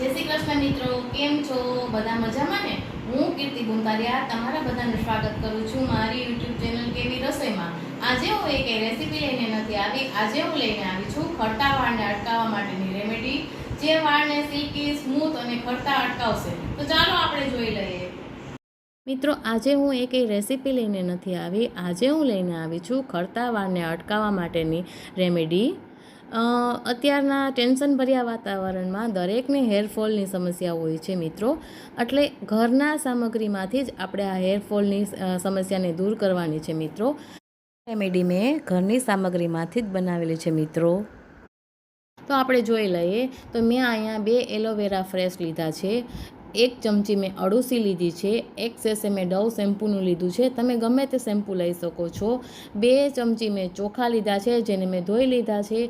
જય શ્રી કૃષ્ણ મિત્રો, કેમ છો? બધા મજામાં ને? હું કીર્તિ ગુંતારિયા તમારા બધાનું સ્વાગત કરું છું મારી યુટ્યુબ ચેનલ કેવી રસોઈમાં. આજે હું એક રેસીપી લઈને નથી આવી. આજે હું લઈને આવી છું ખરતા વાળને અટકાવવા માટેની રેમેડી, જે વાળને સિલ્કી, સ્મૂથ અને ખરતા અટકાવશે. તો ચાલો આપણે જોઈ લઈએ. મિત્રો, આજે હું એક રેસીપી લઈને નથી આવી. આજે હું લઈને આવી છું ખરતા વાળને અટકાવવા માટેની રેમેડી. અત્યારના ટેન્શનભર્યા વાતાવરણમાં દરેકને હેરફોલની સમસ્યા હોય છે મિત્રો. એટલે ઘરના સામગ્રીમાંથી જ આપણે આ હેરફોલની સમસ્યાને દૂર કરવાની છે મિત્રો. રેમેડી મેં ઘરની સામગ્રીમાંથી જ બનાવેલી છે મિત્રો. તો આપણે જોઈ લઈએ. તો મેં અહીંયા 2 એલોવેરા ફ્રેશ લીધા છે, 1 ચમચી મેં અળુસી લીધી છે, 1 સેશે મેં ડવ શેમ્પૂનું લીધું છે. તમે ગમે તે શેમ્પૂ લઈ શકો છો. 2 ચમચી મેં ચોખા લીધા છે, જેને મેં ધોઈ લીધા છે.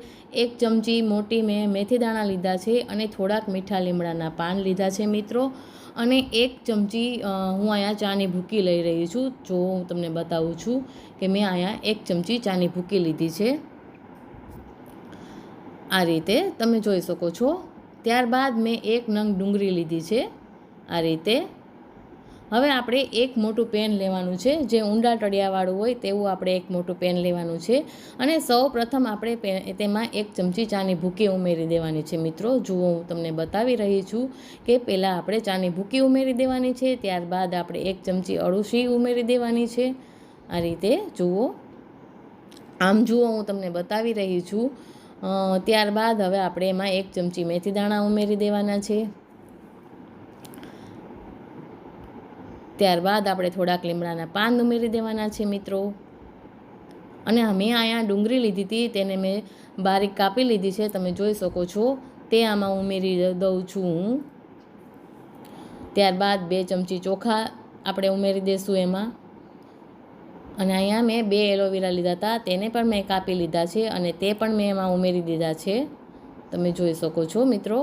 1 ચમચી મોટી મેં મેથી દાણા લીધા છે અને થોડાક મીઠા લીમડાના પાન લીધા છે મિત્રો. અને 1 ચમચી હું અહીંયા ચાની ભૂકી લઈ રહી છું. જો હું તમને બતાવું છું કે મેં અહીંયા 1 ચમચી ચાની ભૂકી લીધી છે. આ રીતે તમે જોઈ શકો છો. ત્યારબાદ મેં 1 નંગ ડુંગળી લીધી છે. આ રીતે હવે આપણે 1 મોટું પેન લેવાનું છે, જે ઊંડા તળિયાવાળું હોય તેવું આપણે 1 મોટું પેન લેવાનું છે. અને સૌ પ્રથમ આપણે તેમાં 1 ચમચી ચાની ભૂકી ઉમેરી દેવાની છે મિત્રો. જુઓ, હું તમને બતાવી રહી છું કે પહેલાં આપણે ચાની ભૂકી ઉમેરી દેવાની છે, ત્યારબાદ આપણે 1 ચમચી અળુસી ઉમેરી દેવાની છે. આ રીતે જુઓ, આમ જુઓ, હું તમને બતાવી રહી છું. ત્યારબાદ હવે આપણે એમાં 1 ચમચી મેથી દાણા ઉમેરી દેવાના છે. ત્યારબાદ આપણે થોડાક લીમડાના પાન ઉમેરી દેવાના છે મિત્રો. અને મેં અહીંયા ડુંગળી લીધી હતી, તેને મેં બારીક કાપી લીધી છે, તમે જોઈ શકો છો. તે આમાં ઉમેરી દઉં છું હું. ત્યારબાદ 2 ચમચી ચોખા આપણે ઉમેરી દઈશું એમાં. અને અહીંયા મેં 2 એલોવેરા લીધા હતા, તેને પણ મેં કાપી લીધા છે અને તે પણ મેં એમાં ઉમેરી દીધા છે, તમે જોઈ શકો છો મિત્રો.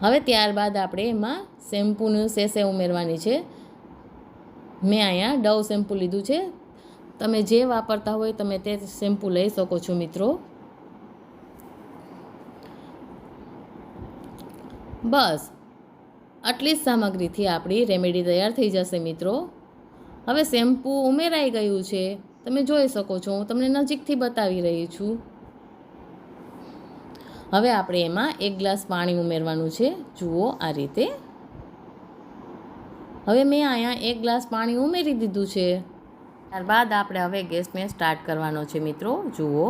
હવે ત્યારબાદ આપણે એમાં શેમ્પૂનું સેશે ઉમેરવાની છે. મેં અહીંયા ડવ શેમ્પૂ લીધું છે. તમે જે વાપરતા હોય તમે તે શેમ્પૂ લઈ શકો છો મિત્રો. બસ આટલી જ સામગ્રીથી આપણી રેમેડી તૈયાર થઈ જશે મિત્રો. હવે શેમ્પૂ ઉમેરાઈ ગયું છે, તમે જોઈ શકો છો. હું તમને નજીકથી બતાવી રહી છું. હવે આપણે એમાં 1 ગ્લાસ પાણી ઉમેરવાનું છે. જુઓ, આ રીતે. હવે મેં અહીંયા 1 ગ્લાસ પાણી ઉમેરી દીધું છે. ત્યારબાદ આપણે હવે ગેસને સ્ટાર્ટ કરવાનો છે મિત્રો. જુઓ,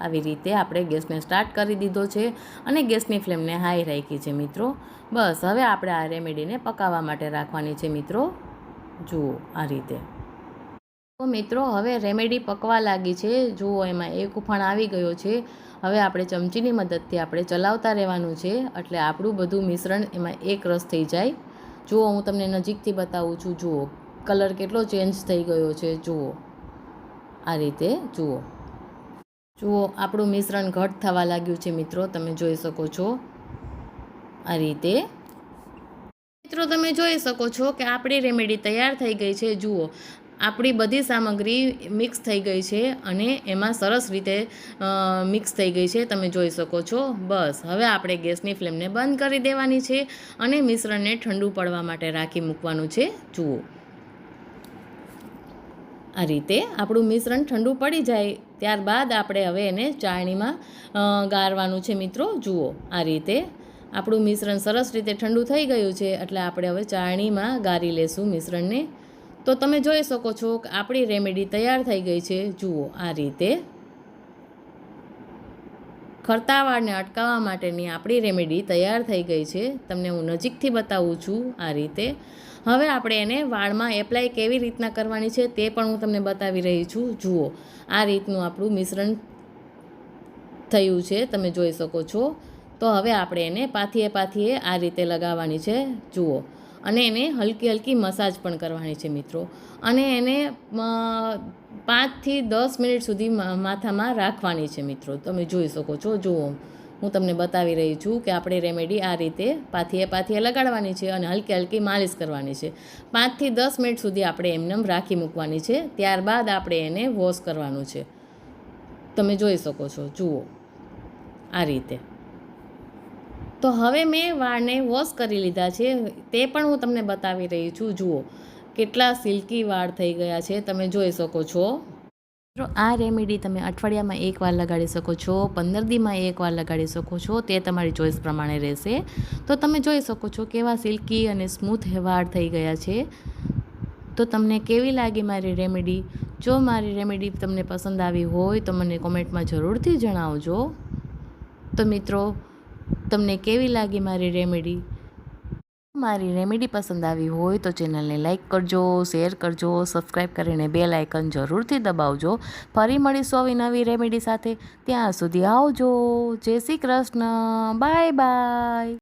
આવી રીતે આપણે ગેસને સ્ટાર્ટ કરી દીધો છે અને ગેસની ફ્લેમને હાઈ રાખી છે મિત્રો. બસ હવે આપણે આ રેમેડીને પકાવવા માટે રાખવાની છે મિત્રો. જુઓ, આ રીતે. તો મિત્રો, હવે રેમેડી પકવા લાગી છે. જુઓ, એમાં 1 ઉફાણ આવી ગયો છે. હવે આપણે ચમચીની મદદથી આપણે ચલાવતા રહેવાનું છે, એટલે આપણું બધું મિશ્રણ એમાં એક રસ થઈ જાય. જુઓ, હું તમને નજીકથી બતાવું છું. જુઓ, કલર કેટલો ચેન્જ થઈ ગયો છે. જુઓ, આ રીતે. જુઓ, આપણું મિશ્રણ ઘટ થવા લાગ્યું છે મિત્રો, તમે જોઈ શકો છો. આ રીતે મિત્રો તમે જોઈ શકો છો કે આપણી રેમેડી તૈયાર થઈ ગઈ છે. જુઓ, આપણી બધી સામગ્રી મિક્સ થઈ ગઈ છે અને એમાં સરસ રીતે મિક્સ થઈ ગઈ છે, તમે જોઈ શકો છો. બસ હવે આપણે ગેસની ફ્લેમને બંધ કરી દેવાની છે અને મિશ્રણને ઠંડુ પડવા માટે રાખી મૂકવાનું છે. જુઓ, આ રીતે આપણું મિશ્રણ ઠંડુ પડી જાય ત્યારબાદ આપણે હવે એને ચાળણીમાં ગાળવાનું છે મિત્રો. જુઓ, આ રીતે આપણું મિશ્રણ સરસ રીતે ઠંડુ થઈ ગયું છે, એટલે આપણે હવે ચાળણીમાં ગાળી લેશું મિશ્રણને. તો તમે જોઈ શકો છો કે આપણી રેમેડી તૈયાર થઈ ગઈ છે. જુઓ, આ રીતે ખરતા વાળને અટકાવવા માટેની આપણી રેમેડી તૈયાર થઈ ગઈ છે. તમને હું નજીકથી બતાવું છું. આ રીતે હવે આપણે એને વાળમાં એપ્લાય કેવી રીતના કરવાની છે તે પણ હું તમને બતાવી રહી છું. જુઓ, આ રીતનું આપણું મિશ્રણ થયું છે, તમે જોઈ શકો છો. તો હવે આપણે એને પાથીએ આ રીતે લગાવવાની છે. જુઓ, અને એને હલકી હલકી મસાજ પણ કરવાની છે મિત્રો. અને એને 5 થી 10 મિનિટ સુધી માથામાં રાખવાની છે મિત્રો, તમે જોઈ શકો છો. જુઓ, હું તમને બતાવી રહી છું કે આપણે રેમેડી આ રીતે પાથીએ લગાડવાની છે અને હલકી હલકી માલિશ કરવાની છે. 5 થી 10 મિનિટ સુધી આપણે એમને રાખી મૂકવાની છે. ત્યારબાદ આપણે એને વોશ કરવાનું છે, તમે જોઈ શકો છો. જુઓ, આ રીતે. તો હવે મેં વાળને વોશ કરી લીધા છે, તે પણ હું તમને બતાવી રહી છું. જુઓ કેટલા સિલ્કી વાળ થઈ ગયા છે, તમે જોઈ શકો છો. આ રેમેડી તમે અઠવાડિયામાં એકવાર લગાડી શકો છો, 15 દીમાં એકવાર લગાડી શકો છો, તે તમારી ચોઈસ પ્રમાણે રહેશે. તો તમે જોઈ શકો છો કેવા સિલ્કી અને સ્મૂથ વાળ થઈ ગયા છે. તો તમને કેવી લાગી મારી રેમેડી? જો મારી રેમેડી તમને પસંદ આવી હોય તો મને કોમેન્ટમાં જરૂરથી જણાવજો. તો મિત્રો, તમને કેવી લાગી મારી રેમેડી? મારી રેમેડી પસંદ આવી હોય તો ચેનલને લાઈક કરજો, શેર કરજો, સબસ્ક્રાઈબ કરીને બેલ આઇકન જરૂરથી દબાવજો. ફરી મળીશું આવી નવી રેમેડી સાથે. ત્યાં સુધી આવજો. જય શ્રી કૃષ્ણ. Bye bye.